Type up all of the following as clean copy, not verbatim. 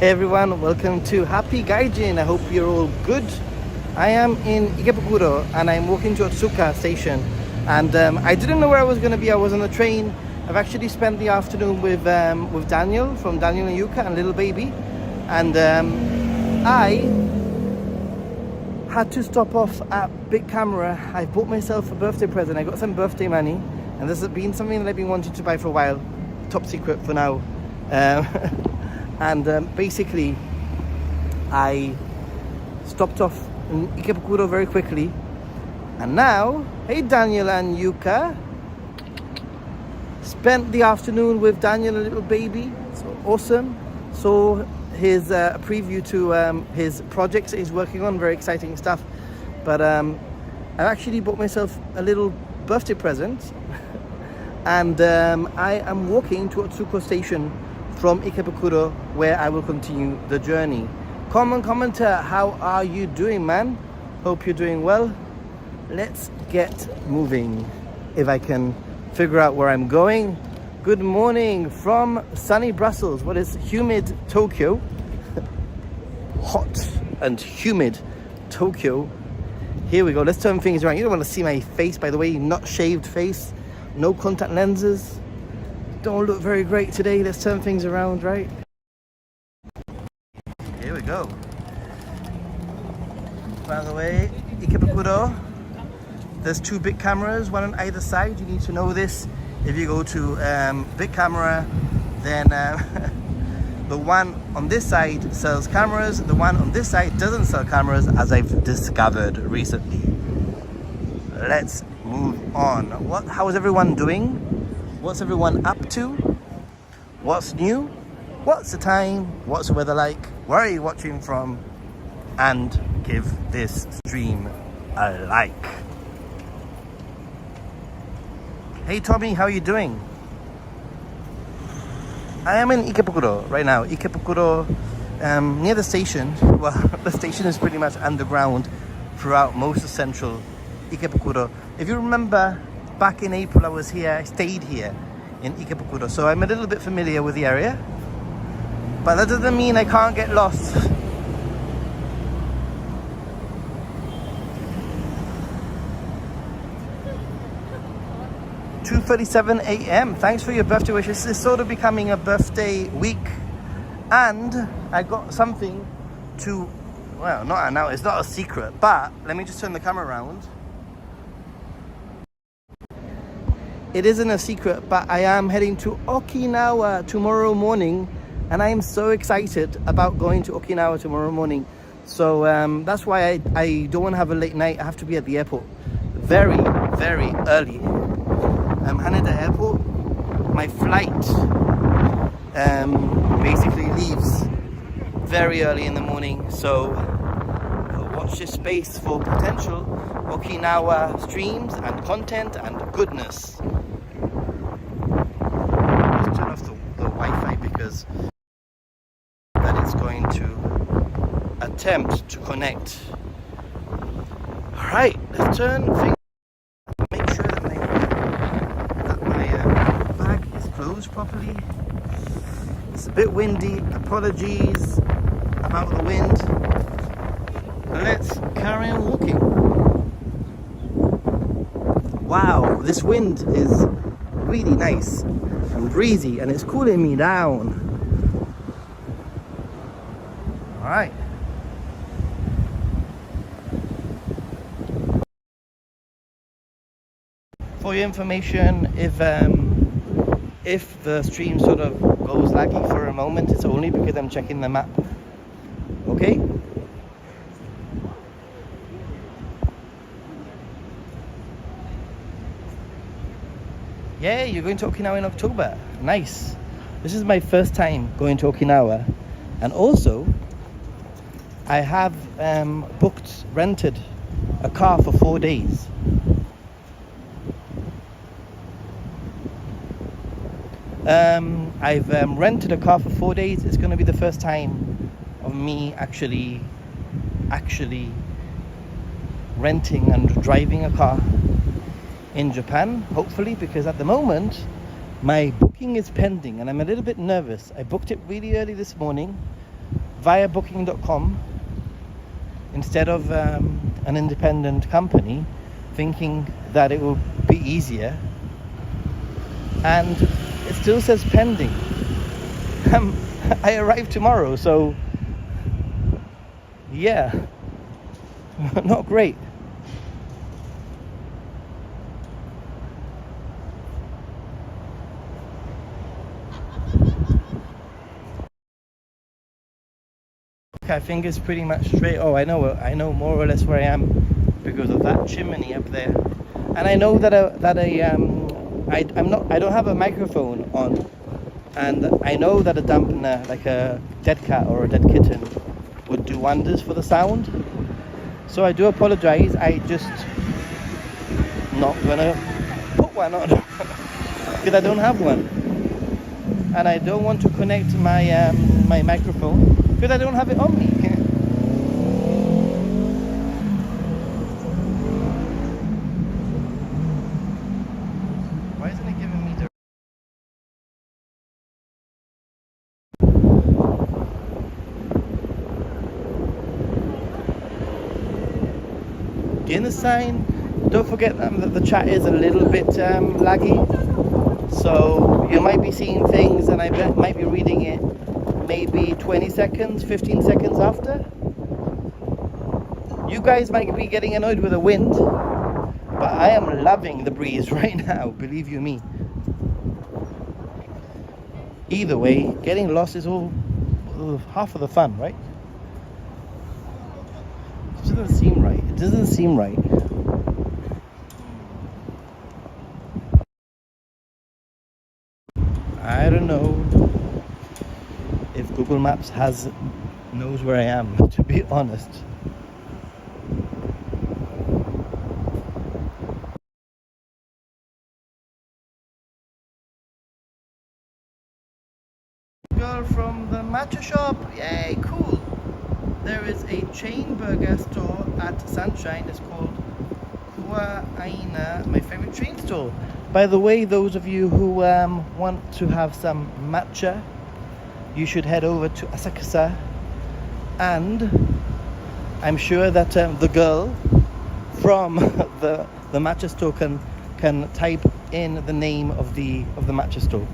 Hey everyone, welcome to Happy Gaijin. I hope you're all good. I am in Ikebukuro and I'm walking to Otsuka station, and I didn't know where I was going to be. I was on the train. I've actually spent the afternoon with Daniel from Daniel and Yuka and Little Baby, and I had to stop off at Big Camera. I bought myself a birthday present. I got some birthday money, and this has been something that I've been wanting to buy for a while. Top secret for now. And basically I stopped off in Ikebukuro very quickly, and now, hey Daniel and Yuka, spent the afternoon with Daniel and Little Baby. So awesome. Saw his preview to his projects that he's working on, very exciting stuff. But I actually bought myself a little birthday present and I am walking to Otsuka station from Ikebukuro, where I will continue the journey. Common commenter, how are you doing, man? Hope you're doing well. Let's get moving. If I can figure out where I'm going. Good morning from sunny Brussels. What is humid Tokyo? Hot and humid Tokyo. Here we go. Let's turn things around. You don't want to see my face, by the way. Not shaved face. No contact lenses. Don't look very great today. Let's turn things around, right? Here we go. By the way, Ikebukuro, there's two big cameras, one on either side. You need to know this. If you go to big camera, then the one on this side sells cameras. The one on this side doesn't sell cameras, as I've discovered recently. Let's move on. How is everyone doing? What's everyone up to? What's new? What's the time? What's the weather like? Where are you watching from? And give this stream a like. Hey Tommy, how are you doing? I am in Ikebukuro right now. Ikebukuro, near the station. Well, the station is pretty much underground throughout most of central Ikebukuro. If you remember, back in April I stayed here in Ikebukuro, so I'm a little bit familiar with the area, but that doesn't mean I can't get lost. (2:37 a.m) Thanks for your birthday wishes. It's sort of becoming a birthday week, and I got something to, well, not now, it's not a secret, but let me just turn the camera around. It isn't a secret, but I am heading to Okinawa tomorrow morning, and I am so excited about going to Okinawa tomorrow morning. So that's why I don't want to have a late night. I have to be at the airport very, very early. I'm Haneda Airport. My flight basically leaves very early in the morning, so watch this space for potential Okinawa streams and content and goodness. Just turn off the Wi-Fi because that is going to attempt to connect. Alright, let's turn things. Make sure that my bag is closed properly. It's a bit windy. Apologies about the wind. Let's carry on walking. Wow, this wind is really nice and breezy, and it's cooling me down. All right. For your information, if the stream sort of goes laggy for a moment, it's only because I'm checking the map. Okay? Yeah, you're going to Okinawa in October. Nice. This is my first time going to Okinawa, and also I have rented a car for 4 days. I've rented a car for 4 days. It's going to be the first time of me actually renting and driving a car in Japan, hopefully, because at the moment my booking is pending and I'm a little bit nervous. I booked it really early this morning, via booking.com instead of an independent company, thinking that it will be easier, and it still says pending. I arrive tomorrow, so yeah, not great. Okay, I think it's pretty much straight. Oh, I know more or less where I am because of that chimney up there, and I know that I don't have a microphone on, and I know that a dampener, like a dead cat or a dead kitten, would do wonders for the sound. So I do apologize. I just not gonna put one on because I don't have one, and I don't want to connect my my microphone because I don't have it on me. Why isn't it giving me the... Dinner sign. Don't forget that the chat is a little bit laggy, so you might be seeing things and I might be reading it maybe 20 seconds, 15 seconds after. You guys might be getting annoyed with the wind, but I am loving the breeze right now, believe you me. Either way, getting lost is all half of the fun, right? It doesn't seem right. It doesn't seem right. I don't know if Google Maps knows where I am, to be honest. Girl from the matcha shop, yay, cool. There is a chain burger store at Sunshine. It's called Kua Aina, my favorite chain store. By the way, those of you who want to have some matcha, you should head over to Asakusa, and I'm sure that the girl from the matcha store can type in the name of the matcha store.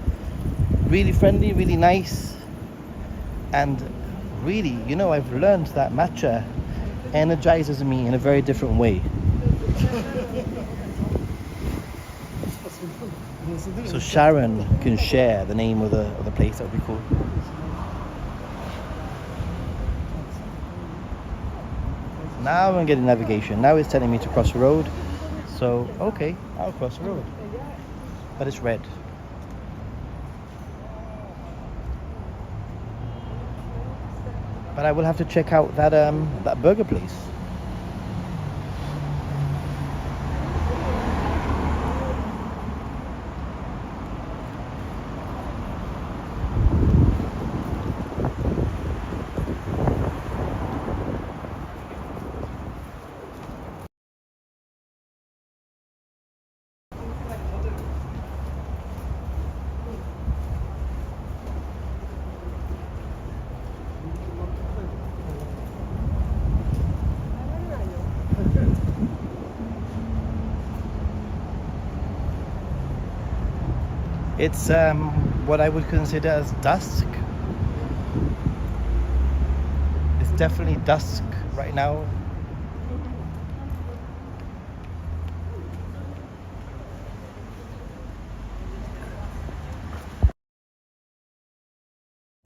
Really friendly, really nice, and really, you know, I've learned that matcha energizes me in a very different way. So Sharon can share the name of the place. That would be cool. Now I'm getting navigation. Now it's telling me to cross the road. So okay, I'll cross the road. But it's red. But I will have to check out that burger place. It's what I would consider as dusk. It's definitely dusk right now.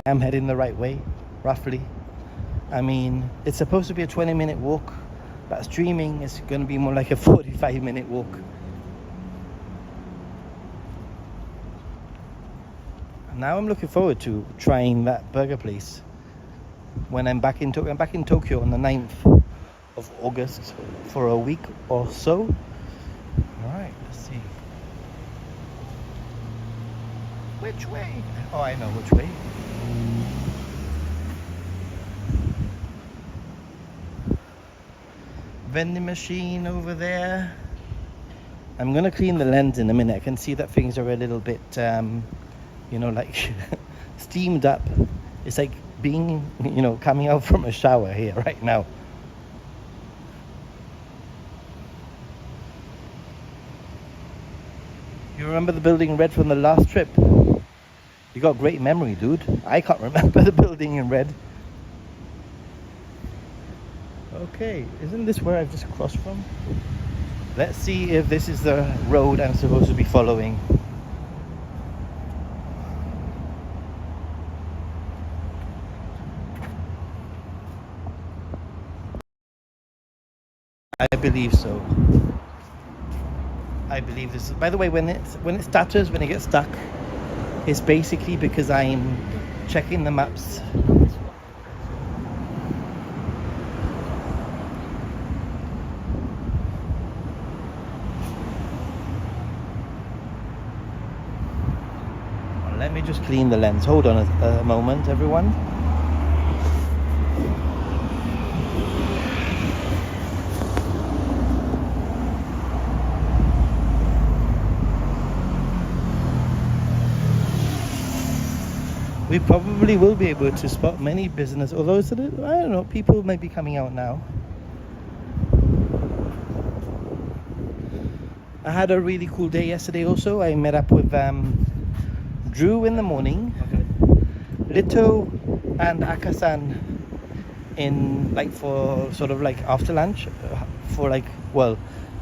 I'm heading the right way, roughly. I mean, it's supposed to be a 20-minute walk, but streaming is going to be more like a 45-minute walk. Now I'm looking forward to trying that burger place when I'm back in Tokyo. I'm back in Tokyo on the 9th of August for a week or so. All right, let's see. Which way? Oh, I know which way. Vending machine over there. I'm gonna clean the lens in a minute. I can see that things are a little bit you know, like steamed up. It's like being, coming out from a shower here right now. You remember the building in red from the last trip? You got great memory, dude. I can't remember the building in red. Okay, isn't this where I've just crossed from? Let's see if this is the road I'm supposed to be following. I believe so. I believe this. By the way, when it stutters, when it gets stuck, it's basically because I'm checking the maps. Let me just clean the lens. Hold on a moment, everyone. We probably will be able to spot many business, although it's I don't know, people might be coming out now. I had a really cool day yesterday also. I met up with Drew in the morning, Lito and Akasan for sort of like after lunch,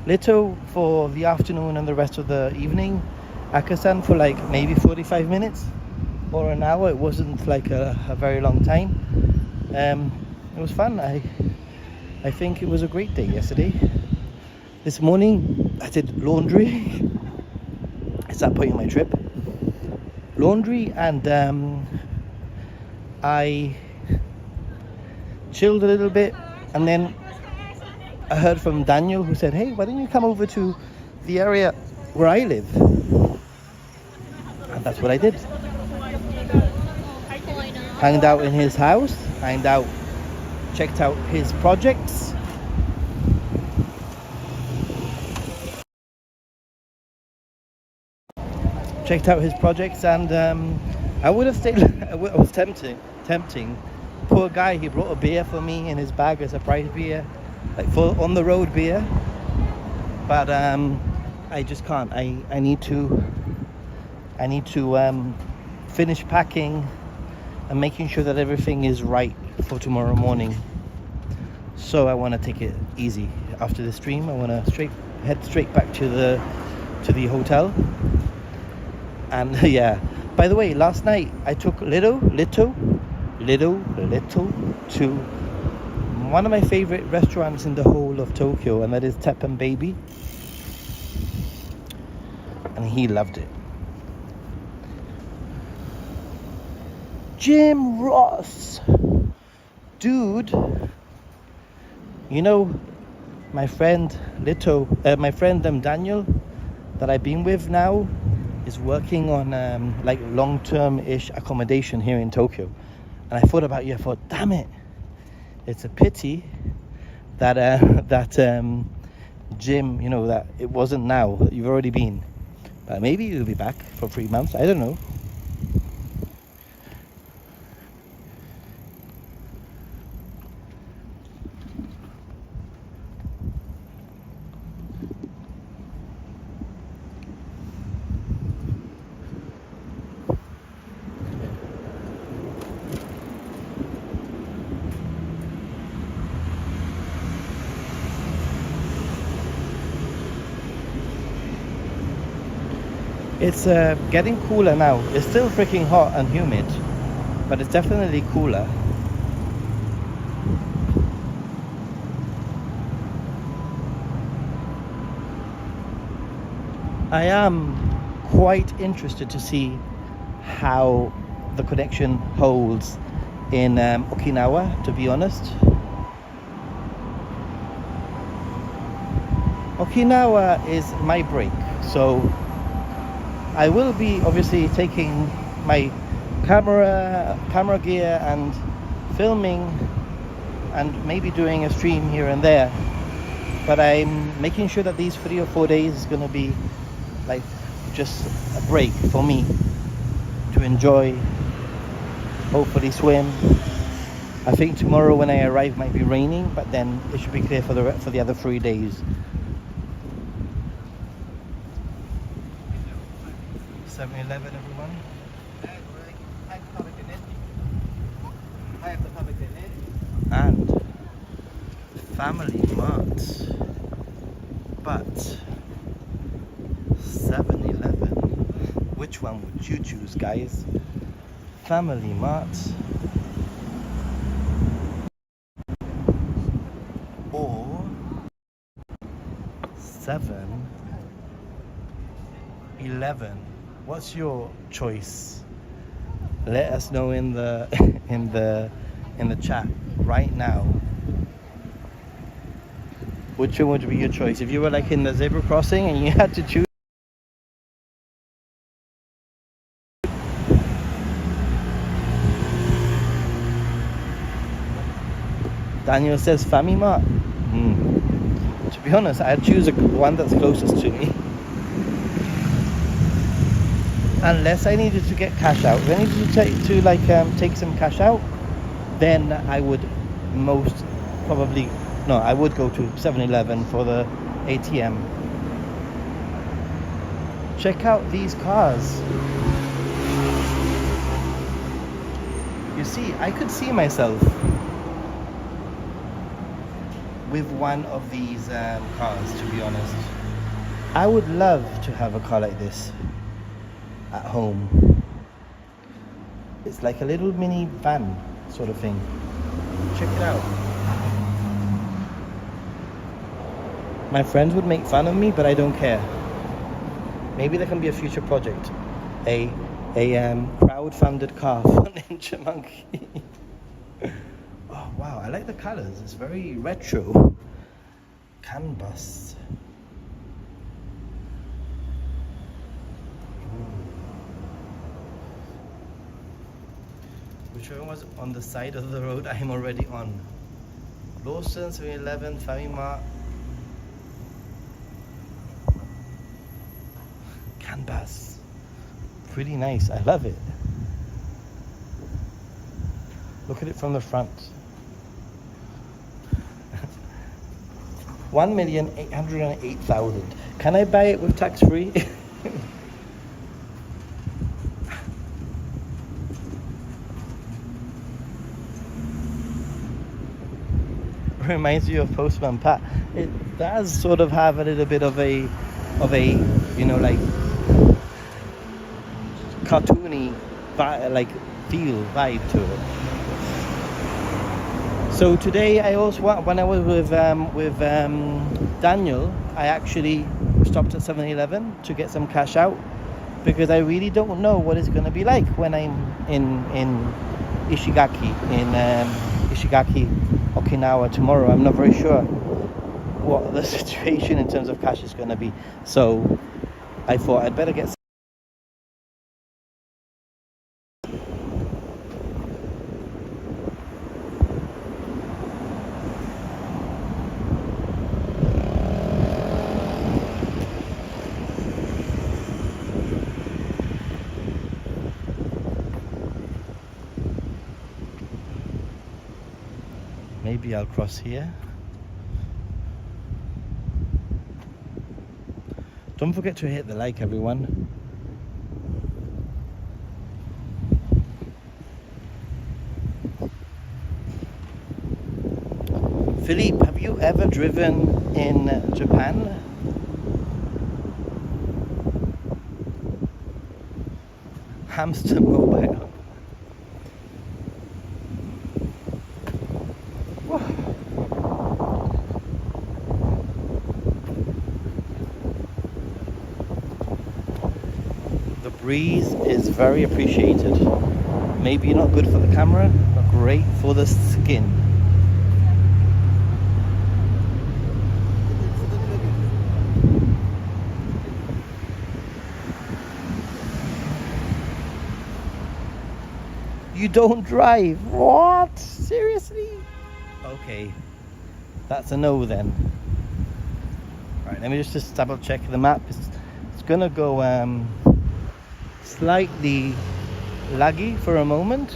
Lito for the afternoon and the rest of the evening, Akasan for like maybe 45 minutes or an hour. It wasn't like a very long time. It was fun. I think it was a great day yesterday. This morning I did laundry. It's that point in my trip. Laundry, and I chilled a little bit, and then I heard from Daniel, who said, hey, why don't you come over to the area where I live? And that's what I did. Hanged out in his house, checked out his projects. And I would have stayed. It was tempting. Poor guy, he brought a beer for me in his bag, a surprise beer, like for on the road beer. But I just can't. I need to finish packing and making sure that everything is right for tomorrow morning. So I want to take it easy after the stream. I want to head straight back to the hotel. And yeah, by the way, last night I took Lito to one of my favorite restaurants in the whole of Tokyo, and that is Teppan Baby, and he loved it. Jim Ross, dude, my friend Daniel that I've been with now is working on like long-term-ish accommodation here in Tokyo. And I thought about you. I thought, damn it, it's a pity that Jim, that it wasn't now, that you've already been. But maybe you'll be back for 3 months. I don't know. It's getting cooler now. It's still freaking hot and humid, but it's definitely cooler. I am quite interested to see how the connection holds in Okinawa, to be honest. Okinawa is my break, so I will be obviously taking my camera gear and filming and maybe doing a stream here and there, but I'm making sure that these 3 or 4 days is going to be like just a break for me to enjoy, hopefully swim, I think tomorrow when I arrive might be raining, but then it should be clear for the other 3 days. 7-Eleven, everyone. And Family Mart. But 7-Eleven. Which one would you choose, guys? Family Mart or 7-Eleven? What's your choice? Let us know in the in the chat right now. Which one would be your choice if you were like in the zebra crossing and you had to choose? Daniel says Family Mart. To be honest, I'd choose one that's closest to me. Unless I needed to get cash out. If I needed to take some cash out, then I would most probably, no, I would go to 7-Eleven for the ATM. Check out these cars. You see, I could see myself with one of these cars, to be honest. I would love to have a car like this at home. It's like a little mini van sort of thing. Check it out. My friends would make fun of me, but I don't care. Maybe there can be a future project. A crowd-funded car for Ninja Monkey. Oh wow, I like the colors. It's very retro. Canvas. Whichever was on the side of the road I am already on. Lawson, 7-Eleven, Family Mart. Canvas. Pretty nice. I love it. Look at it from the front. 1,808,000. Can I buy it with tax free? Reminds you of Postman Pat. It does sort of have a little bit of a you know, like cartoony vibe to it. So today I also, when I was with Daniel, I actually stopped at 7-Eleven to get some cash out because I really don't know what it's going to be like when I'm in Ishigaki, Okinawa tomorrow. I'm not very sure what the situation in terms of cash is going to be. So I thought I'd better get maybe I'll cross here. Don't forget to hit the like, everyone. Philippe, have you ever driven in Japan? Hamster mobile. The breeze is very appreciated. Maybe not good for the camera, but great for the skin. You don't drive? What? Seriously? Okay, that's a no then. Right, let me just double check the map. It's gonna go slightly laggy for a moment.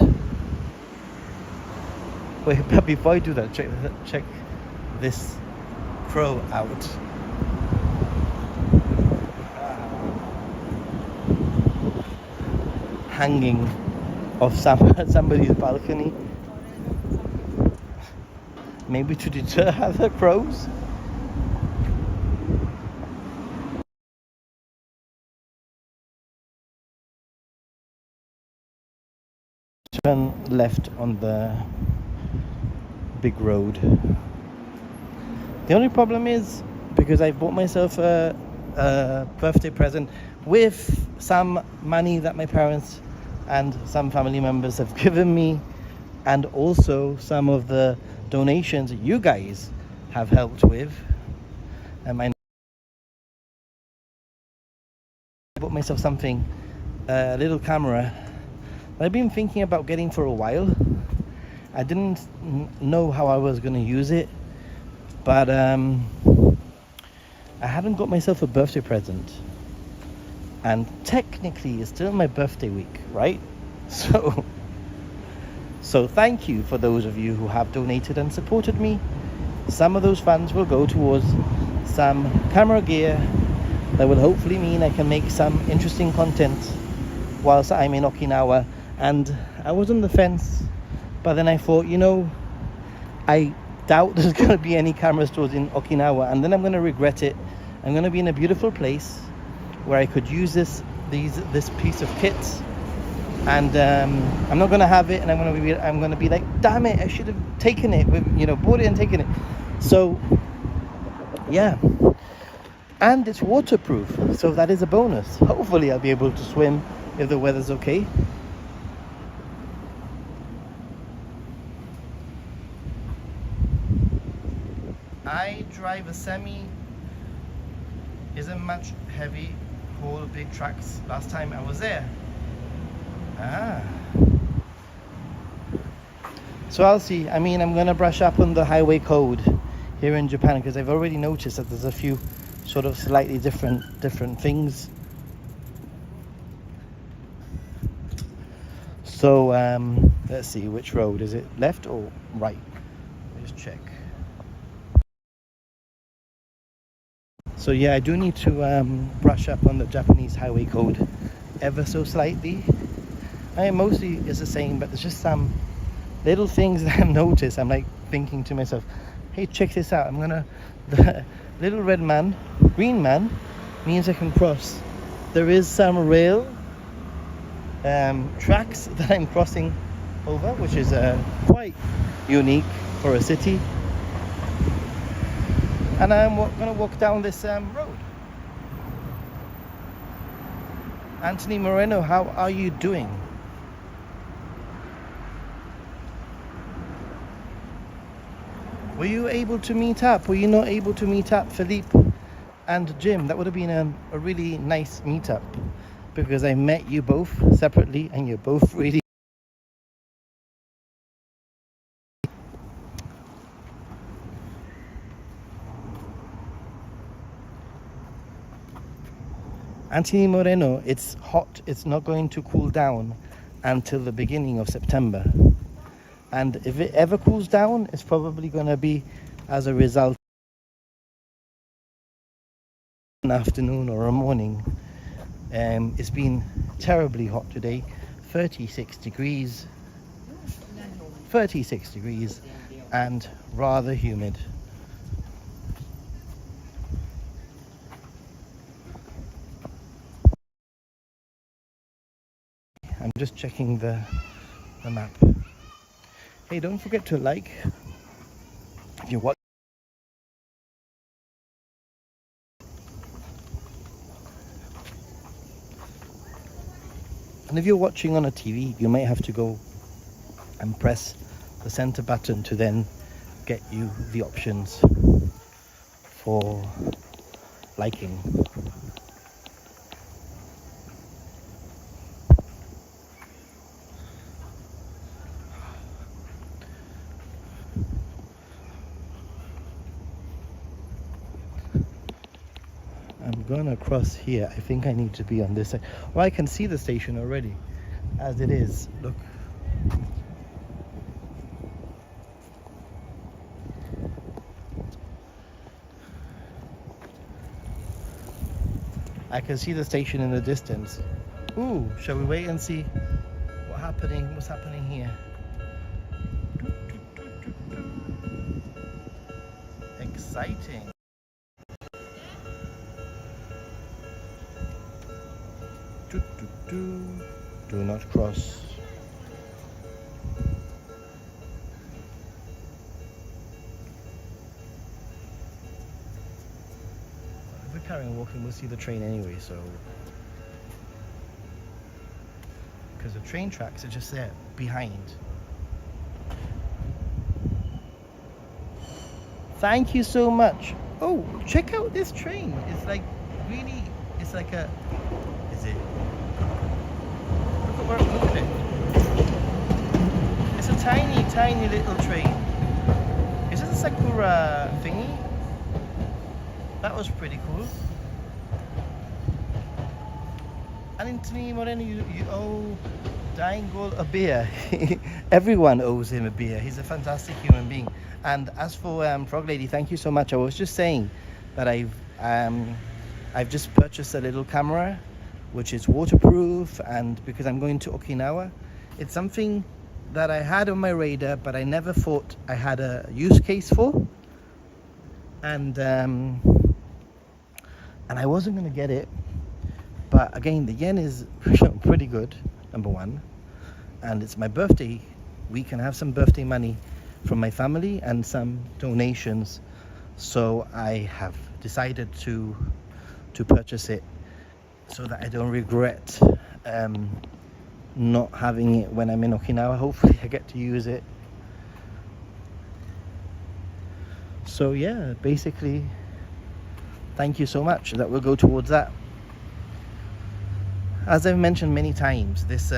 Wait, but before I do that, check this crow out. Hanging off somebody's balcony. Maybe to deter other crows. Turn left on the big road. The only problem is because I bought myself a birthday present with some money that my parents and some family members have given me, and also some of the donations you guys have helped with. And I bought myself something, a little camera that I've been thinking about getting for a while. I didn't know how I was going to use it, but I haven't got myself a birthday present, and technically it's still my birthday week, right? So thank you for those of you who have donated and supported me. Some of those funds will go towards some camera gear that will hopefully mean I can make some interesting content whilst I'm in Okinawa. And I was on the fence, but then I thought, you know, I doubt there's going to be any camera stores in Okinawa, and then I'm going to regret it. I'm going to be in a beautiful place where I could use this piece of kit, and I'm not going to have it, and I'm going to be like, damn it, I should have taken it, bought it and taken it. So yeah, and it's waterproof, so that is a bonus. Hopefully I'll be able to swim if the weather's okay. I drive a semi, isn't much heavy, haul big trucks. Last time I was there. So I'll see. I mean, I'm gonna brush up on the highway code here in Japan, because I've already noticed that there's a few sort of slightly different things. So let's see, which road is it, left or right? Let's check. So yeah, I do need to brush up on the Japanese highway code ever so slightly. Mostly it's the same, but there's just some little things that I've noticed. I'm like thinking to myself, hey, check this out. The little green man means I can cross. There is some rail tracks that I'm crossing over, which is quite unique for a city. And I'm going to walk down this road. Anthony Moreno, how are you doing? Were you able to meet up? Were you not able to meet up, Philippe and Jim? That would have been a really nice meetup, because I met you both separately and you're both really... Anthony Moreno, it's hot. It's not going to cool down until the beginning of September. And if it ever cools down, it's probably going to be as a result of an afternoon or a morning. It's been terribly hot today, 36 degrees and rather humid. I'm just checking the map. Hey, don't forget to like if you're watching. And if you're watching on a TV, you might have to go and press the center button to then get you the options for liking. I'm gonna cross here. I think I need to be on this side. Well, I can see the station already as it is. Look. I can see the station in the distance. Ooh, shall we wait and see what's happening here? Exciting. Do not cross. If we carry on walking, we'll see the train anyway, so. Because the train tracks are just there, behind. Thank you so much. Oh, check out this train. It's like, really, it's like a, is it? Look at it. It's a tiny, tiny little train. Is it a Sakura thingy? That was pretty cool. Anthony Moreno, you owe Dangol a beer. Everyone owes him a beer. He's a fantastic human being. And as for Frog Lady, thank you so much. I was just saying that I've just purchased a little camera, which is waterproof, and because I'm going to Okinawa, it's something that I had on my radar, but I never thought I had a use case for, and I wasn't going to get it. But again, the yen is pretty good, number one, and it's my birthday week, and I have some birthday money from my family and some donations, so I have decided to purchase it so that I don't regret not having it when I'm in Okinawa. Hopefully I get to use it. So yeah, basically, thank you so much. That will go towards that. As I've mentioned many times, this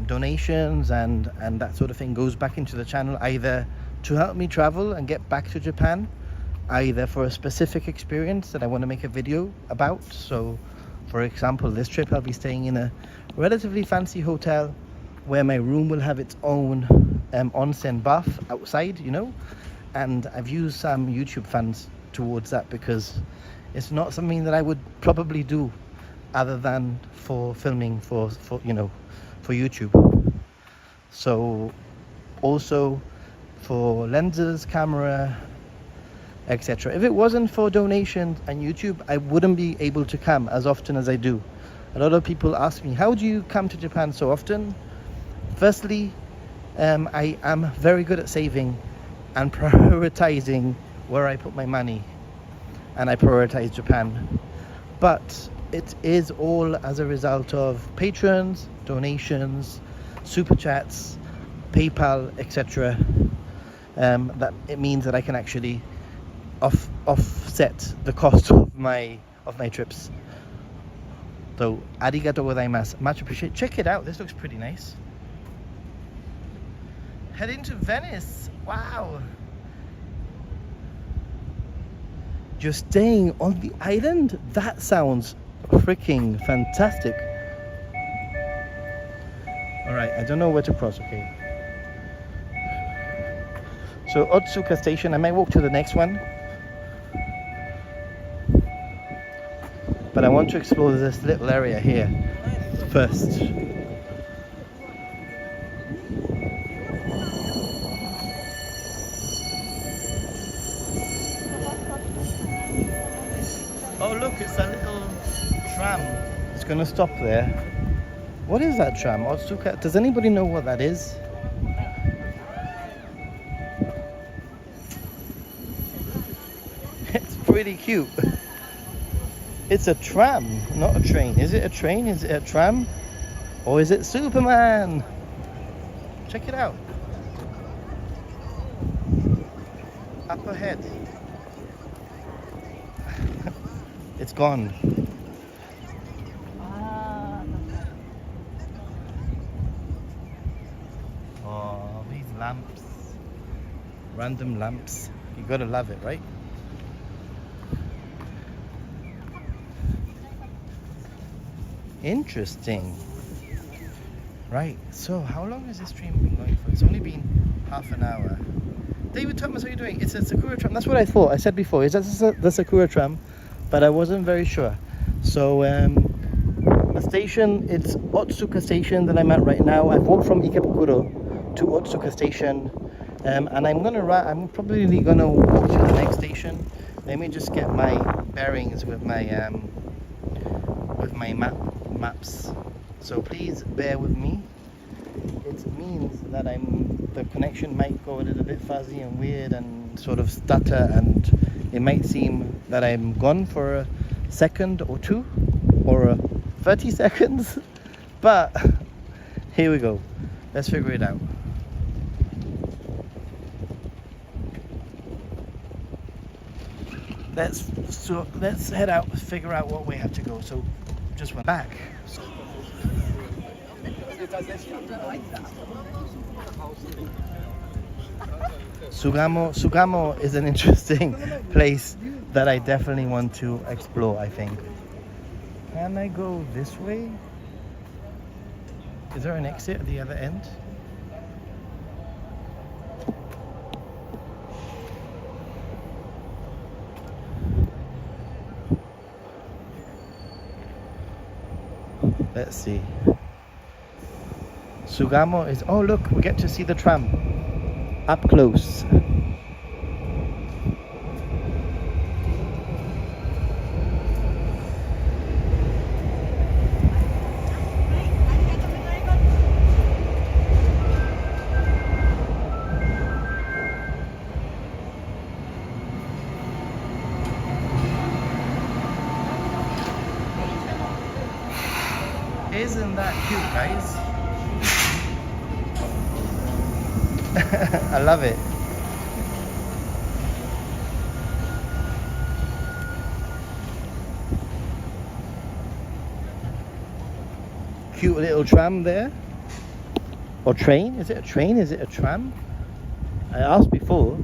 donations and that sort of thing goes back into the channel, either to help me travel and get back to Japan, either for a specific experience that I want to make a video about. So for example, this trip I'll be staying in a relatively fancy hotel where my room will have its own onsen bath outside, you know, and I've used some YouTube funds towards that because it's not something that I would probably do other than for filming for you know, for YouTube. So also for lenses, camera, etc. If it wasn't for donations and YouTube, I wouldn't be able to come as often as I do. A lot of people ask me, how do you come to Japan so often? Firstly, I am very good at saving and prioritizing where I put my money, and I prioritize Japan. But it is all as a result of patrons, donations, super chats, PayPal, etc. That it means that I can actually offset the cost of my trips. So arigatou gozaimasu, much appreciated. Check it out, this looks pretty nice. Heading to Venice. Wow. You're staying on the island? That sounds freaking fantastic. Alright, I don't know where to cross, okay. So Otsuka station, I might walk to the next one. But I want to explore this little area here first. Oh look, it's a little tram. It's gonna stop there. What is that tram? Otsuka? Does anybody know what that is? It's pretty cute. It's a tram, not a train. Is it a train? Is it a tram? Or is it Superman? Check it out. Up ahead. It's gone. Oh, these lamps. Random lamps. You gotta love it, right? Interesting. Right, so how long has this stream been going for? It's only been half an hour. David Thomas, how are you doing? It's a Sakura tram. That's what I thought. I said before. Is that the Sakura tram? but I wasn't very sure. So the station, it's Otsuka station that I'm at right now. I've walked from Ikebukuro to Otsuka station, and I'm probably gonna walk to the next station. Let me just get my bearings with my maps. So please bear with me. It means that the connection might go a little bit fuzzy and weird and sort of stutter, and it might seem that I'm gone for a second or two or 30 seconds, but here we go. Let's figure it out. Let's head out, figure out what we have to go. So just went back. Sugamo is an interesting place that I definitely want to explore, I think. Can I go this way? Is there an exit at the other end? Let's see. Sugamo is, oh look, we get to see the tram up close. Isn't that cute, guys? I love it. Cute little tram there. Or train? Is it a train? Is it a tram? I asked before.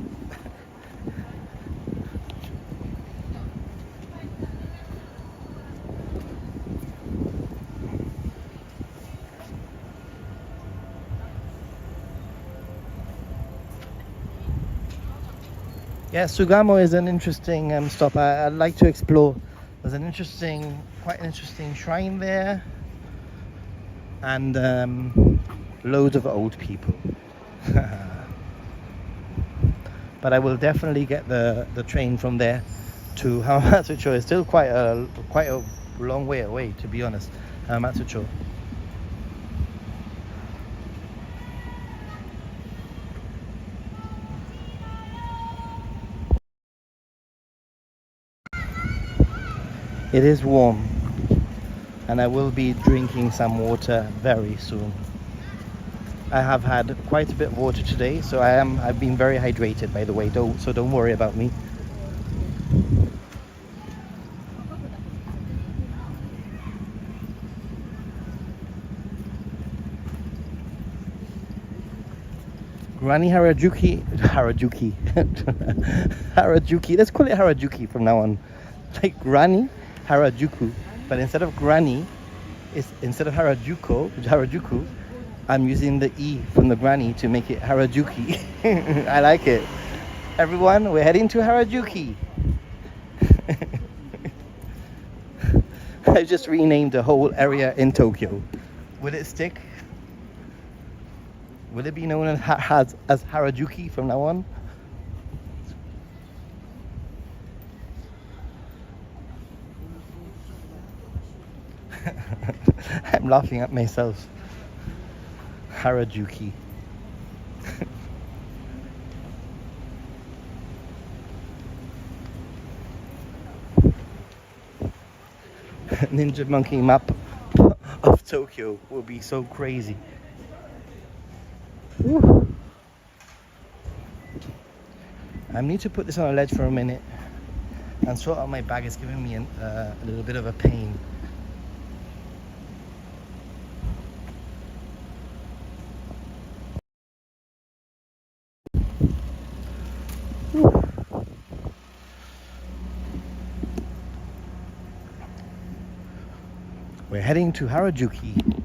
Yeah, Sugamo is an interesting stop. I'd like to explore. There's quite an interesting shrine there, and loads of old people. But I will definitely get the train from there to Hamatsucho. It's still quite a long way away, to be honest. Hamatsucho. It is warm, and I will be drinking some water very soon. I have had quite a bit of water today, so I've been very hydrated, by the way, so don't worry about me. Granny Harajuki. Harajuki, let's call it Harajuki from now on. Like Granny Harajuku, but instead of Granny, instead of Harajuku, I'm using the E from the Granny to make it Harajuki. I like it. Everyone, we're heading to Harajuki. I just renamed the whole area in Tokyo. Will it stick? Will it be known as Harajuki from now on? I'm laughing at myself. Harajuki. Ninja monkey map of Tokyo will be so crazy. Woo. I need to put this on a ledge for a minute and sort out my bag. It's giving me a little bit of a pain. We're heading to Harajuki,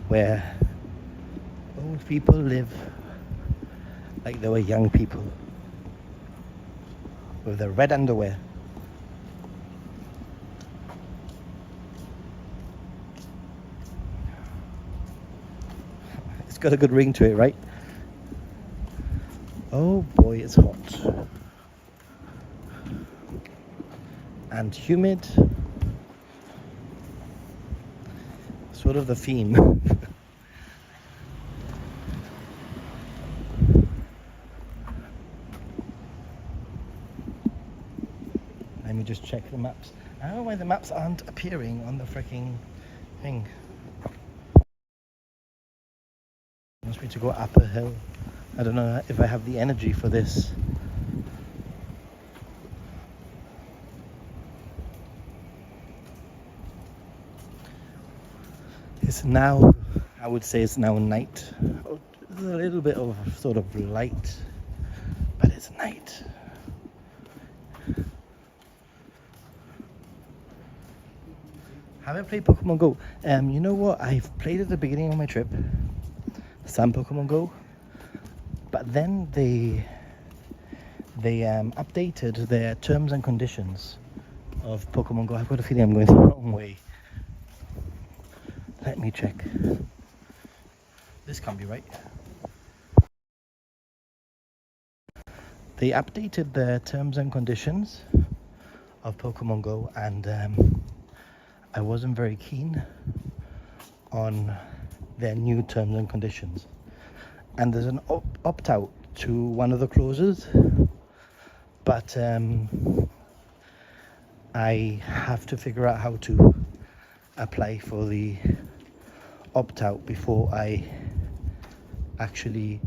where old people live like they were young people, with their red underwear. got a good ring to it, right? Oh boy, it's hot. And humid. Sort of the theme. Let me just check the maps. I don't know why the maps aren't appearing on the freaking thing. Wants me to go up a hill. I don't know if I have the energy for this. It's now, I would say it's now night. Oh, there's a little bit of sort of light, but it's night. Haven't played Pokemon Go. You know what? I've played at the beginning of my trip, some Pokemon Go, but then they updated their terms and conditions of Pokemon Go. I've got a feeling I'm going the wrong way. Let me check. This can't be right. They updated their terms and conditions of Pokemon Go, and I wasn't very keen on their new terms and conditions. And there's an opt-out to one of the clauses, but I have to figure out how to apply for the opt-out before I actually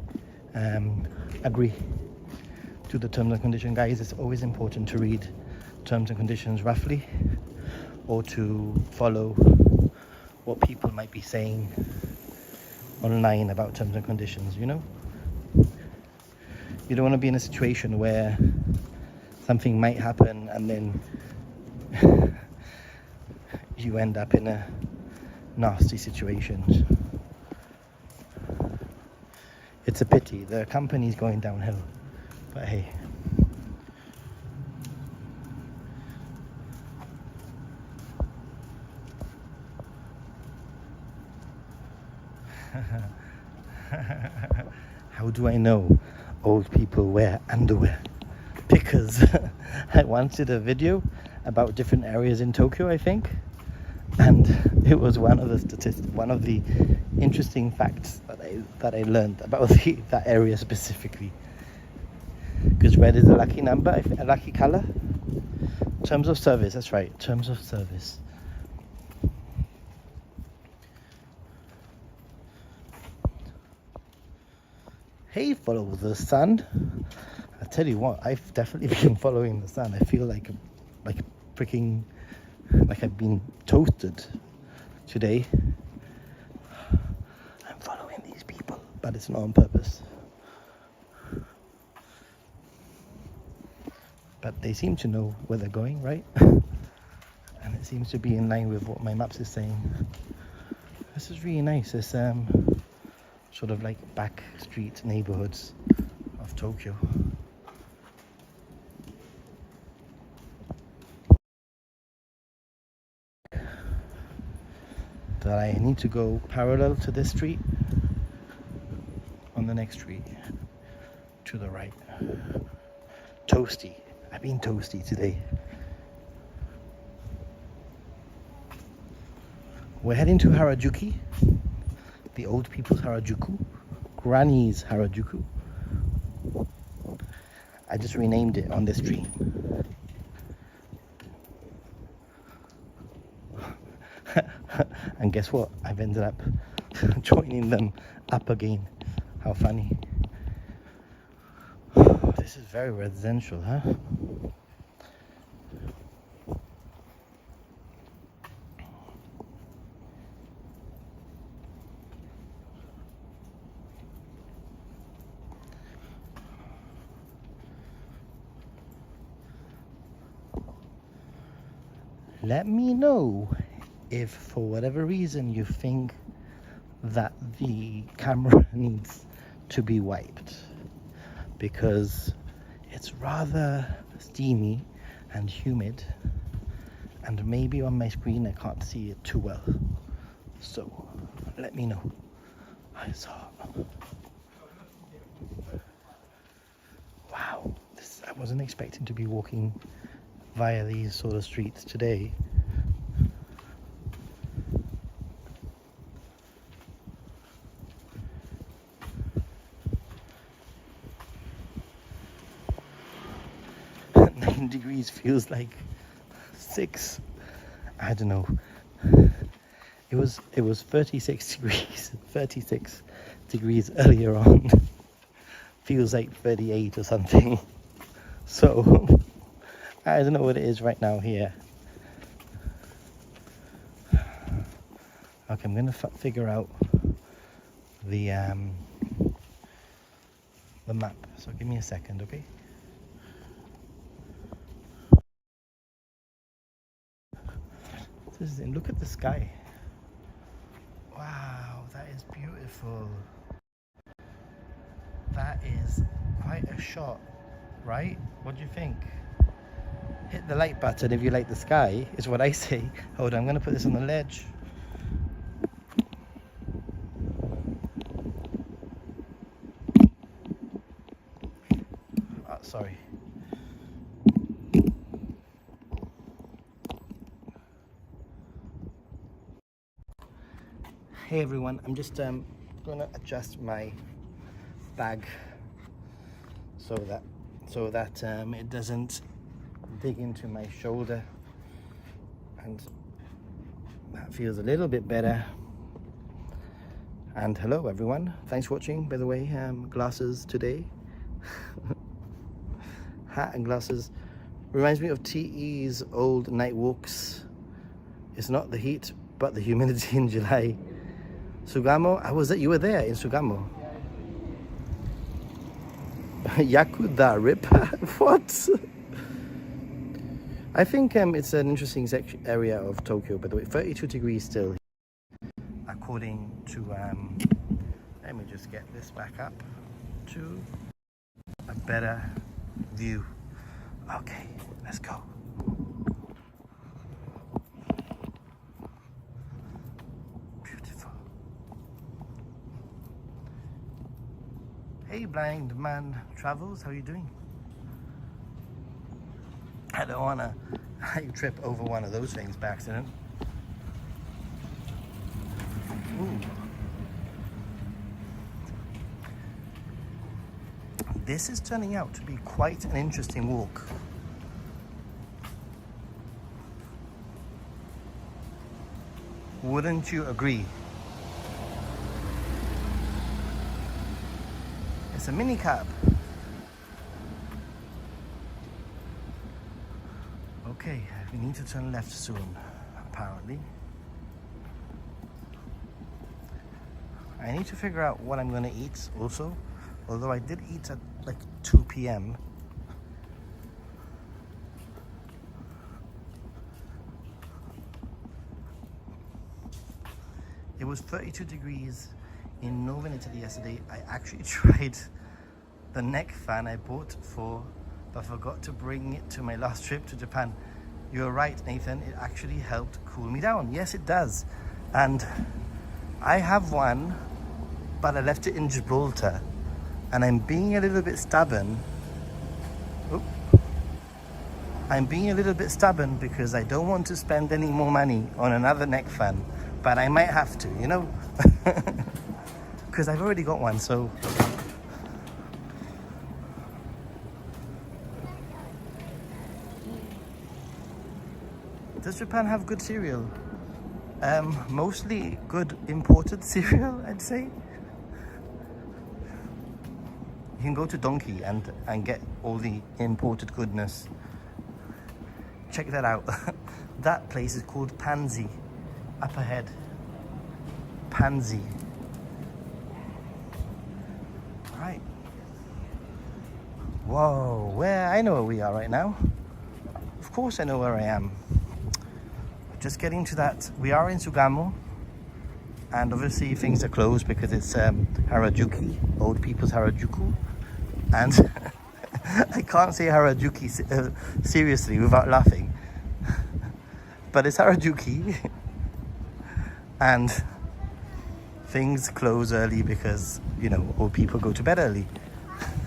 agree to the terms and conditions. Guys, it's always important to read terms and conditions roughly, or to follow what people might be saying online about terms and conditions, you know? You don't want to be in a situation where something might happen and then you end up in a nasty situation. It's a pity. The company's going downhill, but hey. How do I know old people wear underwear? Because I once did a video about different areas in Tokyo, I think, and it was one of the interesting facts that I learned about that area specifically. Because red is a lucky number, a lucky color. Terms of service, that's right, terms of service. Hey, follow the sun. I tell you what, I've definitely been following the sun. I feel like freaking, like I've been toasted today. I'm following these people, but it's not on purpose. But they seem to know where they're going, right? And it seems to be in line with what my maps is saying. This is really nice. This sort of like back street neighborhoods of Tokyo. That I need to go parallel to this street on the next street to the right. Toasty. I've been toasty today. We're heading to Harajuku, the old people's Harajuku, Granny's Harajuku. I just renamed it on this street. And guess what? I've ended up joining them up again. How funny. This is very residential, huh? Let me know if for whatever reason you think that the camera needs to be wiped, because it's rather steamy and humid, and maybe on my screen I can't see it too well. So let me know. It's hot. Wow, I wasn't expecting to be walking via these sort of streets today. Nine degrees feels like 6. I don't know. It was 36 degrees, 36 degrees earlier on. Feels like 38 or something. So I don't know what it is right now here. Okay, I'm gonna figure out the map. So give me a second, okay? This is it. Look at the sky. Wow, that is beautiful. That is quite a shot, right? What do you think? Hit the like button if you like the sky, is what I say. Hold on, I'm gonna put this on the ledge. Oh, sorry. Hey everyone, I'm just gonna adjust my bag so that it doesn't dig into my shoulder, and that feels a little bit better. And hello everyone, thanks for watching. By the way, glasses today. Hat and glasses. Reminds me of TE's old night walks. It's not the heat but the humidity in July. Sugamo, you were there in Sugamo. Yakuda Ripper? What? I think it's an interesting area of Tokyo, by the way. 32 degrees still, according to, let me just get this back up to a better view. Okay, let's go. Hey blind man travels, how are you doing? I don't wanna trip over one of those things by accident. Ooh. This is turning out to be quite an interesting walk. Wouldn't you agree? It's a mini cab. Okay, we need to turn left soon, apparently. I need to figure out what I'm going to eat also, although I did eat at like 2 p.m. It was 32 degrees in northern Italy yesterday. I actually tried the neck fan I bought but forgot to bring it to my last trip to Japan. You're right, Nathan, it actually helped cool me down. Yes, it does. And I have one, but I left it in Gibraltar, and I'm being a little bit stubborn. Oop. I'm being a little bit stubborn because I don't want to spend any more money on another neck fan, but I might have to, you know? Because I've already got one, so. Does Japan have good cereal? Mostly good imported cereal, I'd say. You can go to Donkey and get all the imported goodness. Check that out. That place is called Pansy. Up ahead. Pansy. Right. Whoa, I know where we are right now. Of course I know where I am. Just getting to that, we are in Sugamo, and obviously things are closed because it's Harajuku, old people's Harajuku, and I can't say Harajuku seriously without laughing, but it's Harajuku, and things close early because, you know, old people go to bed early.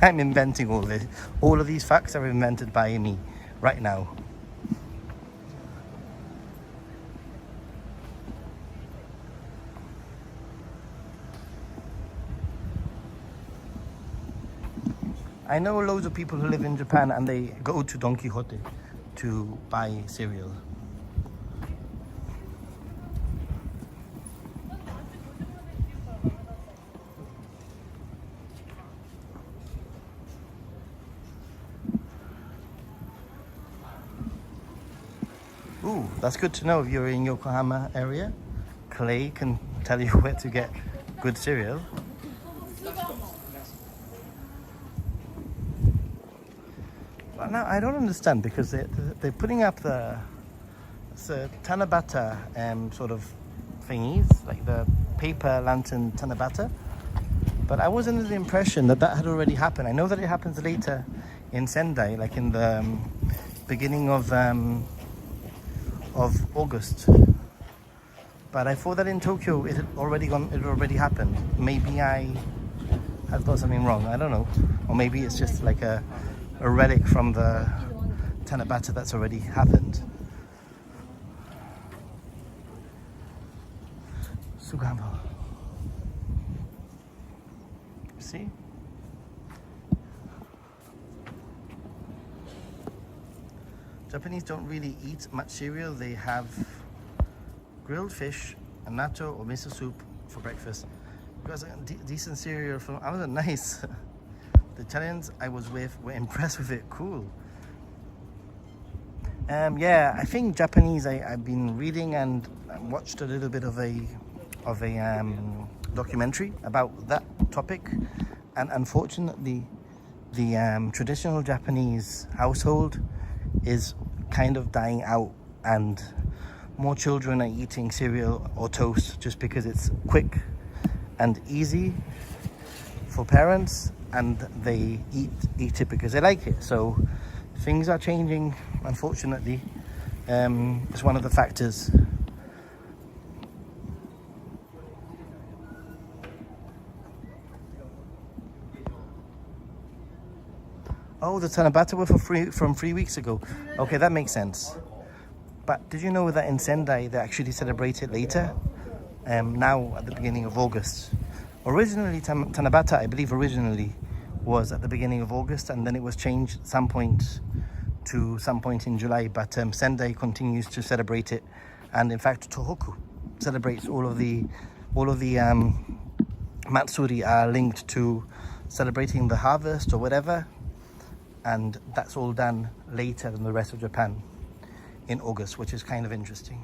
I'm inventing all this. All of these facts are invented by me right now. I know loads of people who live in Japan and they go to Don Quixote to buy cereal. Ooh, that's good to know if you're in Yokohama area. Clay can tell you where to get good cereal. But now I don't understand because they're putting up the Tanabata sort of thingies, like the paper lantern Tanabata. But I was under the impression that that had already happened. I know that it happens later in Sendai, like in the beginning of August. But I thought that in Tokyo it had already happened. Maybe I have got something wrong. I don't know. Or maybe it's just like a relic from the Tanabata that's already happened. Sugamo. See? Japanese don't really eat much cereal. They have grilled fish, a natto or miso soup for breakfast. Because decent cereal from nice. The Italians I was with were impressed with it. Cool. Yeah, I think Japanese. I've been reading and watched a little bit of a documentary about that topic, and unfortunately, the traditional Japanese household is kind of dying out, and more children are eating cereal or toast just because it's quick and easy for parents, and they eat it because they like it. So things are changing, unfortunately. It's one of the factors. Oh, the Tanabata were from 3 weeks ago. Okay, that makes sense. But did you know that in Sendai they actually celebrate it later? Now at the beginning of August. Originally, Tanabata, I believe originally was at the beginning of August, and then it was changed at some point to some point in July. But Sendai continues to celebrate it, and in fact Tohoku celebrates all of the Matsuri are linked to celebrating the harvest or whatever, and that's all done later than the rest of Japan in August, which is kind of interesting.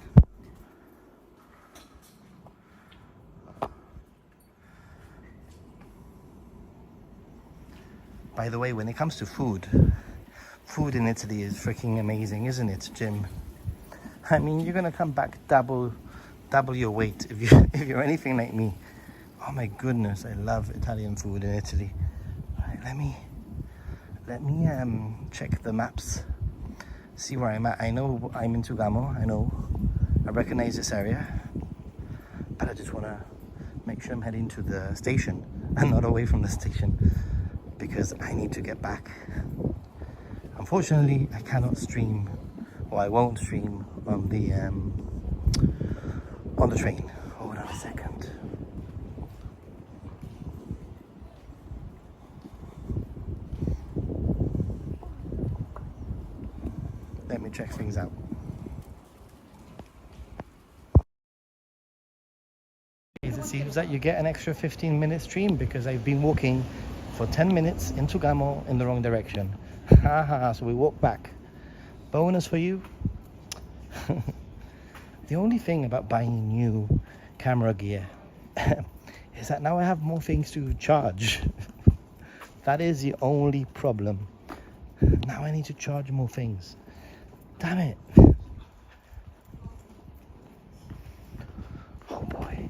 By the way, when it comes to food in Italy is freaking amazing, isn't it, Jim? I mean, you're gonna come back double your weight if you're anything like me. Oh my goodness, I love Italian food in Italy. All right, let me check the maps, see where I'm at. I know I'm in Sugamo. I recognize this area, but I just want to make sure I'm heading to the station and not away from the station, because I need to get back. Unfortunately, I cannot stream, or I won't stream on the train. Hold on a second. Let me check things out. It seems that you get an extra 15-minute stream because I've been walking for 10 minutes in Sugamo in the wrong direction. Haha, so we walk back. Bonus for you. The only thing about buying new camera gear is that now I have more things to charge. That is the only problem. Now I need to charge more things. Damn it. Oh boy.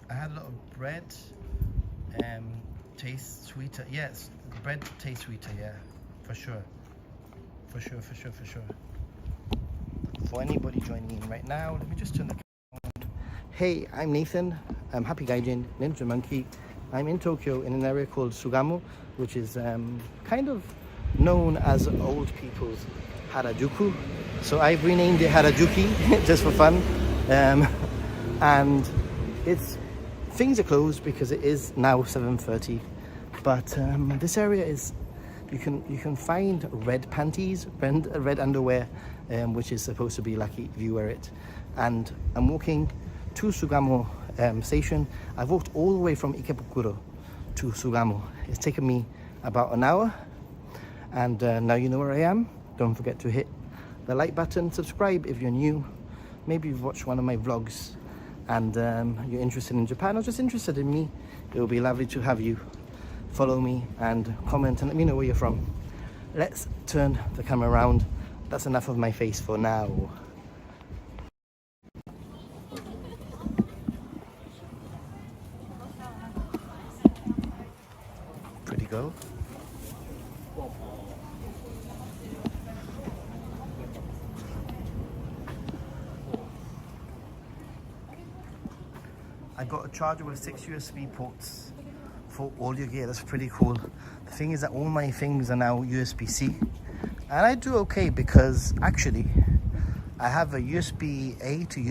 I had a lot of bread, tastes sweeter. Yes, bread tastes sweeter, yeah, for sure. For sure. For anybody joining in right now, let me just turn the camera on. Hey, I'm Nathan. I'm Happy Gaijin, Ninja Monkey. I'm in Tokyo in an area called Sugamo, which is kind of known as old people's Harajuku. So I've renamed it Harajuki just for fun. And it's things are closed because it is now 7:30. But this area is you can find red panties, red underwear, which is supposed to be lucky if you wear it. And I'm walking to Sugamo station. I've walked all the way from Ikebukuro to Sugamo. It's taken me about an hour, and now you know where I am. Don't forget to hit the like button, subscribe if you're new. Maybe you've watched one of my vlogs and you're interested in Japan or just interested in me. It will be lovely to have you follow me and comment and let me know where you're from. Let's turn the camera around. That's enough of my face for now. Pretty girl. I got a charger with 6 USB ports for all your gear. That's pretty cool. The thing is that all my things are now USB-C, and I do okay because actually I have a USB-A to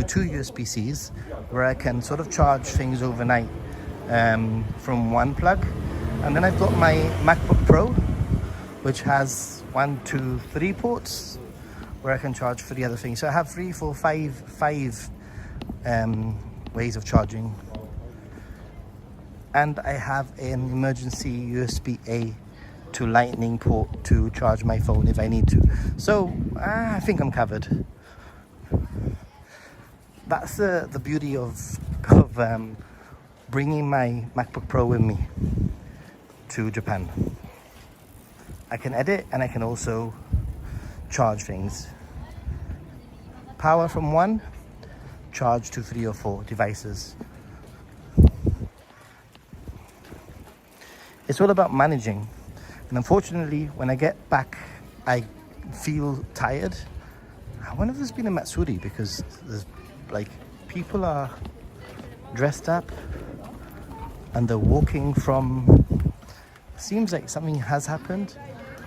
two USB-Cs where I can sort of charge things overnight from one plug. And then I've got my MacBook Pro, which has 1, 2, 3 ports where I can charge 3 other things. So I have 3, 4, 5 ways of charging. And I have an emergency USB-A to lightning port to charge my phone if I need to. So I think I'm covered. That's the beauty of bringing my MacBook Pro with me to Japan. I can edit and I can also charge things. Power from one, charge to 3 or 4 devices. It's all about managing. And unfortunately, when I get back, I feel tired. I wonder if there's been a Matsuri because there's like people are dressed up and they're walking from. Seems like something has happened.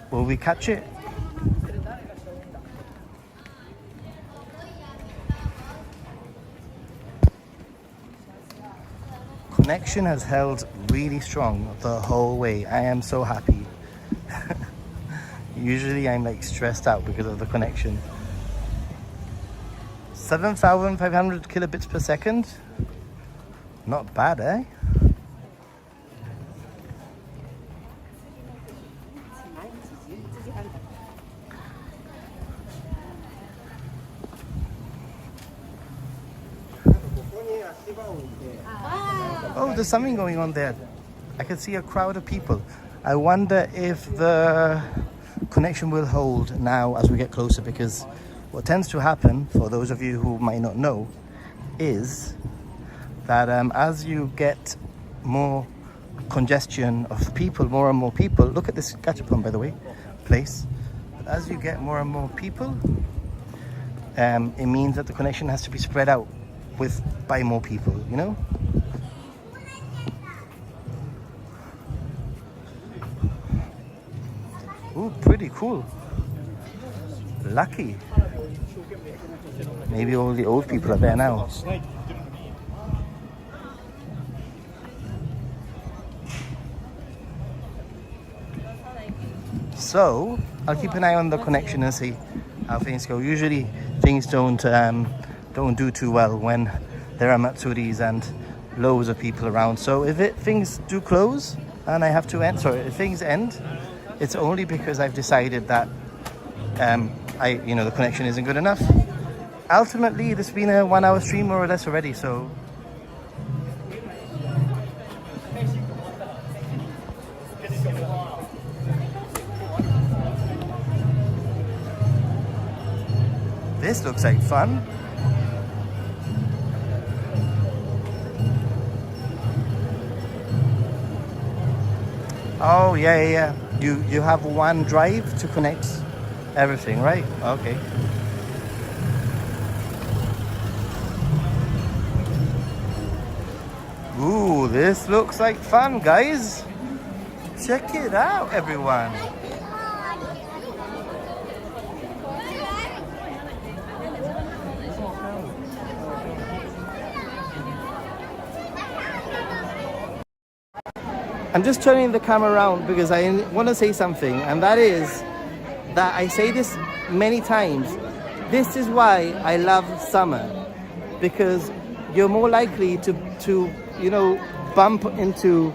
Will we catch it? Connection has held really strong the whole way. I am so happy. Usually I'm like stressed out because of the connection. 7,500 kilobits per second. Not bad, eh? Oh, there's something going on there. I can see a crowd of people. I wonder if the connection will hold now as we get closer, because what tends to happen, for those of you who might not know, is that as you get more congestion of people, more and more people, look at this gachapon, by the way, place. As you get more and more people, it means that the connection has to be spread out by more people, you know? Ooh, pretty cool. Lucky. Maybe all the old people are there now. So I'll keep an eye on the connection and see how things go. Usually things don't do too well when there are Matsuris and loads of people around. So if things do close and I have to end, if things end, it's only because I've decided that the connection isn't good enough. Ultimately, this has been a 1 hour stream more or less already, so this looks like fun. Oh yeah, yeah, yeah. You have one drive to connect everything, right? Okay. Ooh, this looks like fun, guys. Check it out, everyone. I'm just turning the camera around because I want to say something, and that is that I say this many times. This is why I love summer, because you're more likely to bump into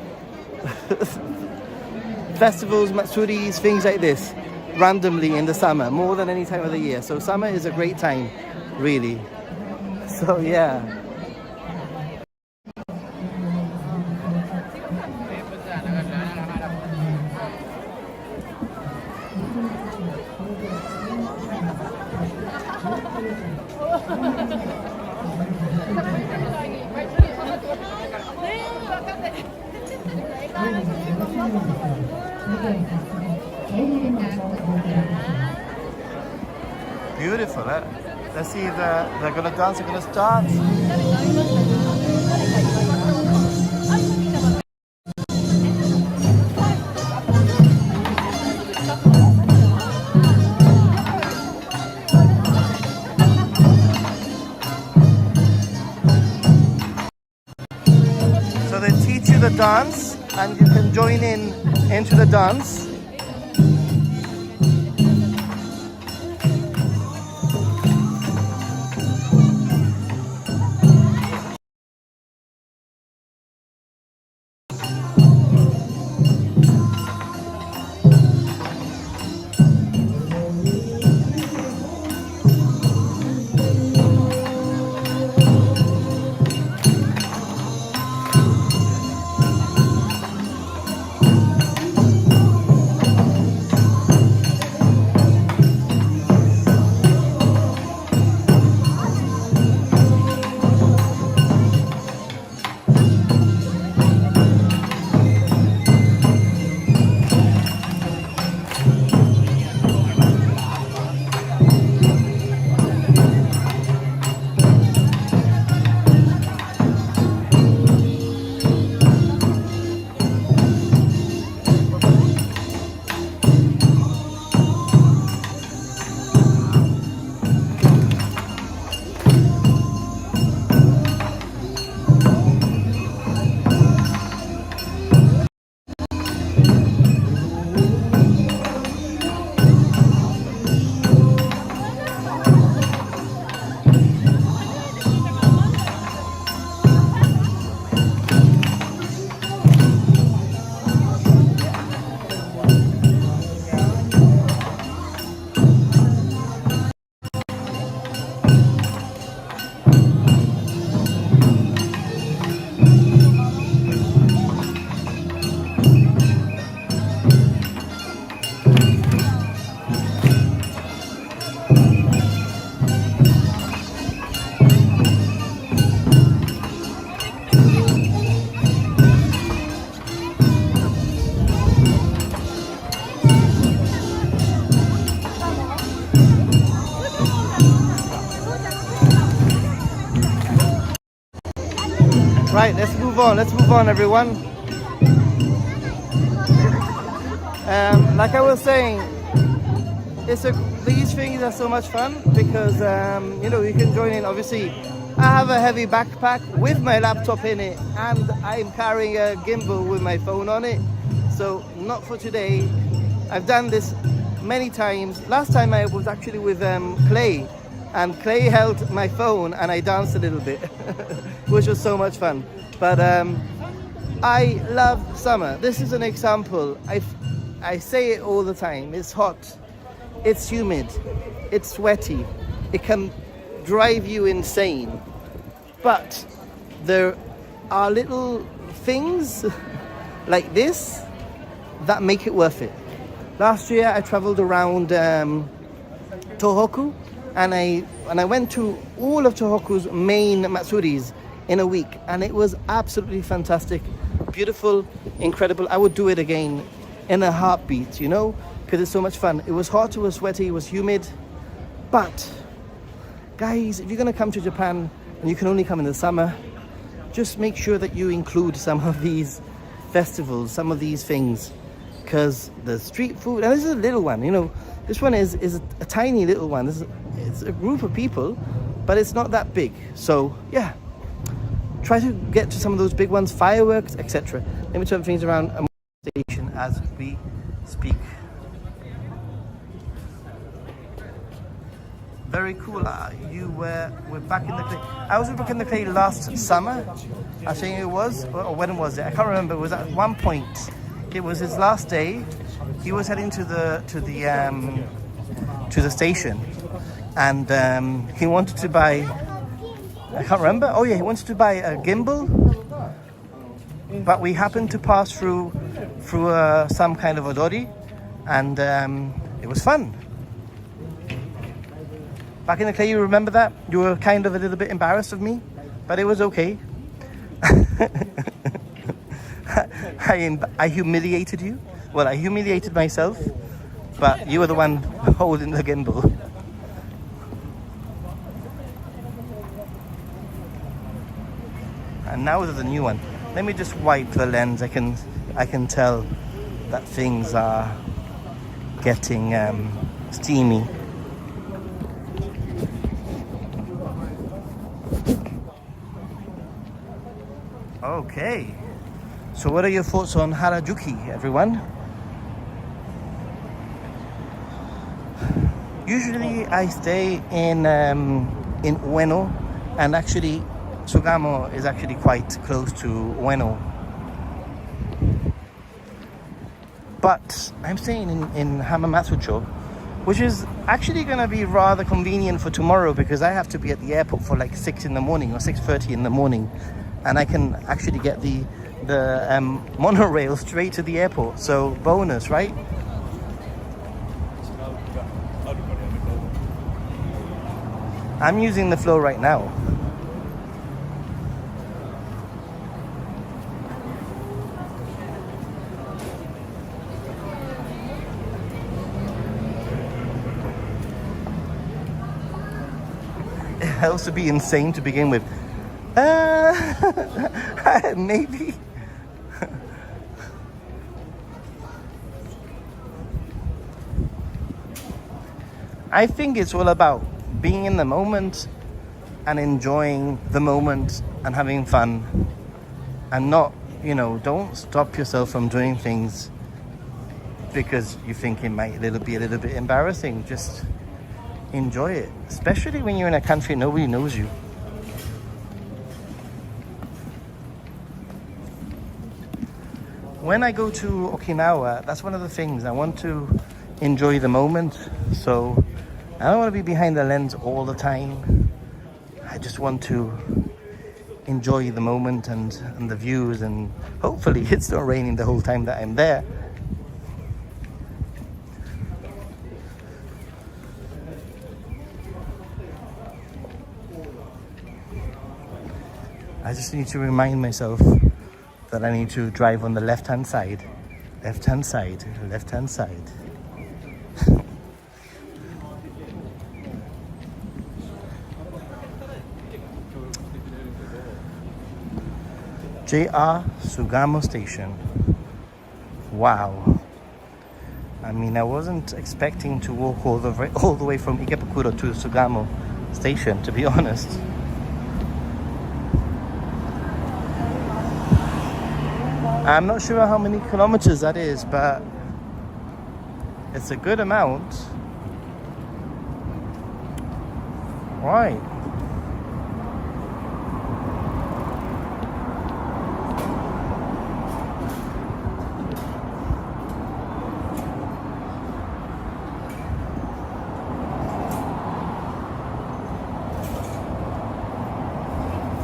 festivals, matsuris, things like this randomly in the summer more than any time of the year. So summer is a great time, really. So yeah. Beautiful, eh? Let's see if they're gonna dance, they're gonna start. So they teach you the dance and you can join into the dance. Right, let's move on. Let's move on, everyone. Like I was saying, these things are so much fun because you can join in. Obviously, I have a heavy backpack with my laptop in it, and I'm carrying a gimbal with my phone on it. So not for today. I've done this many times. Last time I was actually with Clay. And Clay held my phone and I danced a little bit, which was so much fun. But I love summer. This is an example. I say it all the time. It's hot, it's humid, it's sweaty. It can drive you insane. But there are little things like this that make it worth it. Last year I traveled around Tohoku. And I went to all of Tohoku's main matsuris in a week, and it was absolutely fantastic, beautiful, incredible. I would do it again in a heartbeat, you know, because it's so much fun. It was hot, it was sweaty, it was humid, but guys, if you're going to come to Japan and you can only come in the summer, just make sure that you include some of these festivals, some of these things, because the street food, and this is a little one, you know, this one is a tiny little one. It's a group of people, but it's not that big. So yeah, try to get to some of those big ones, fireworks, etc. Let me turn things around a station as we speak. Very cool. We're back in the clay. I was back in the clay last summer. I think it was, or when was it? I can't remember. It was at one point. It was his last day. He was heading to the station, and he wanted to buy. I can't remember. Oh yeah, he wanted to buy a gimbal, but we happened to pass through some kind of odori, and it was fun. Back in the clay, you remember that? You were kind of a little bit embarrassed of me, but it was okay. I humiliated you. Well, I humiliated myself, but you were the one holding the gimbal. And now there's a new one. Let me just wipe the lens. I can tell that things are getting steamy. Okay. So what are your thoughts on Harajuku, everyone? Usually I stay in Ueno, and actually Sugamo is actually quite close to Ueno. But I'm staying in Hamamatsucho, which is actually going to be rather convenient for tomorrow, because I have to be at the airport for like 6 in the morning or 6:30 in the morning, and I can actually get the monorail straight to the airport. So bonus, right? I'm using the flow right now. It helps to be insane to begin with. Maybe. I think it's all about being in the moment and enjoying the moment and having fun, and not, you know, don't stop yourself from doing things because you think it might be a little bit embarrassing. Just enjoy it, especially when you're in a country nobody knows you. When I go to Okinawa, that's one of the things. I want to enjoy the moment, so I don't want to be behind the lens all the time. I just want to enjoy the moment and the views, and hopefully it's not raining the whole time that I'm there. I just need to remind myself that I need to drive on the left-hand side. Left-hand side, left-hand side. JR Sugamo Station. Wow. I mean, I wasn't expecting to walk all the way from Ikebukuro to Sugamo Station, to be honest. I'm not sure how many kilometers that is, but it's a good amount. Right.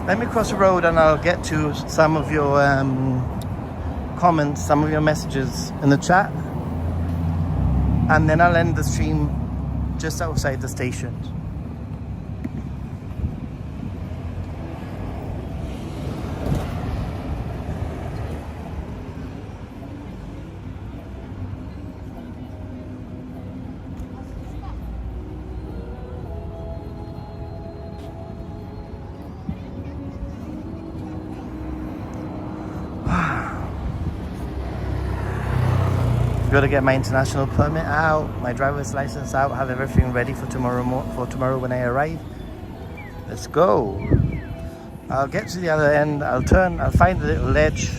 Let me cross the road and I'll get to some of your comments, some of your messages in the chat, and then I'll end the stream just outside the station. got to get my international permit out, my driver's license out, have everything ready for tomorrow when I arrive. Let's go. I'll get to the other end, I'll find the little ledge,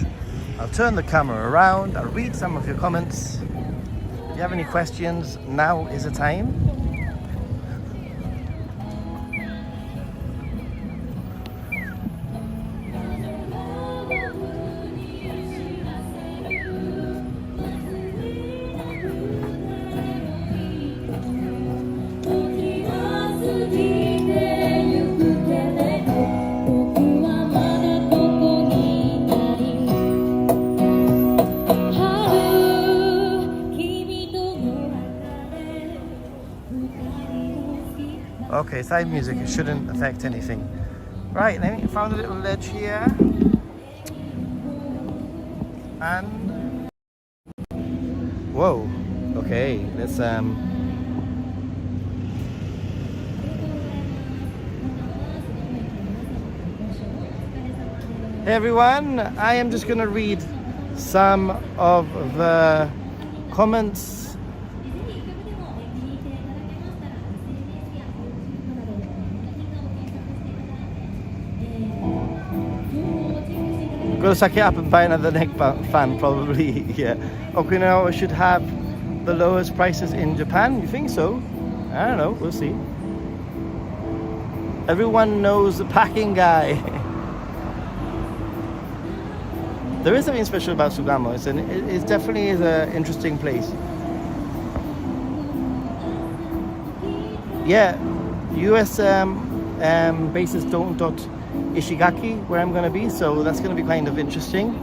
I'll turn the camera around, I'll read some of your comments. If you have any questions, now is the time. Okay, side music, it shouldn't affect anything. Right, then we found a little ledge here. And whoa, okay, let's Hey everyone, I am just gonna read some of the comments. Gonna suck it up and buy another neck fan probably. Yeah. Okinawa should have the lowest prices in Japan. You think so? I don't know. We'll see. Everyone knows the packing guy. There is something special about Sugamo. It definitely is an interesting place. Yeah, US bases don't dot Ishigaki where I'm going to be, so that's going to be kind of interesting.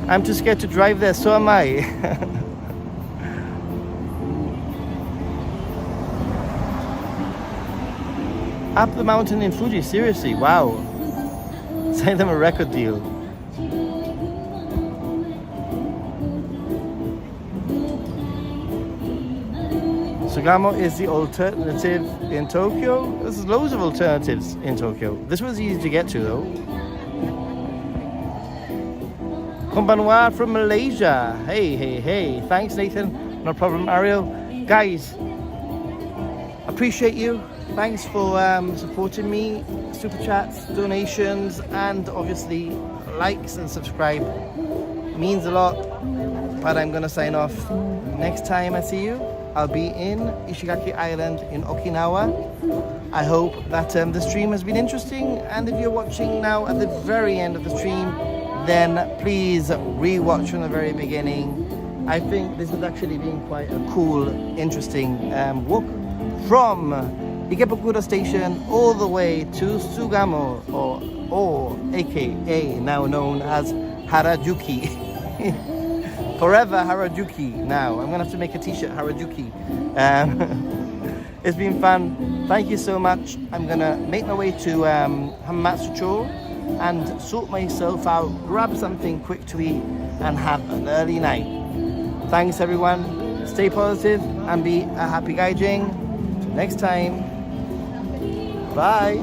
I'm too scared to drive there, so am I. Up the mountain in Fuji, seriously, wow. Sign them a record deal. Sugamo is the alternative in Tokyo. There's loads of alternatives in Tokyo. This was easy to get to though. Konbanwa from Malaysia. Hey. Thanks Nathan. No problem, Ariel. Guys, appreciate you. Thanks for supporting me. Super chats, donations, and obviously likes and subscribe. It means a lot. But I'm gonna sign off. Next time I see you, I'll be in Ishigaki Island in Okinawa. I hope that the stream has been interesting, and if you're watching now at the very end of the stream, then please re-watch from the very beginning. I think this has actually been quite a cool, interesting walk from Ikebukuro Station all the way to Sugamo, or aka now known as Harajuku. Forever Harajuku now. I'm gonna have to make a t-shirt, Harajuku. It's been fun. Thank you so much. I'm gonna make my way to Hamamatsucho and sort myself out, grab something quick to eat, and have an early night. Thanks everyone. Stay positive and be a happy gaijin. Till next time. Bye.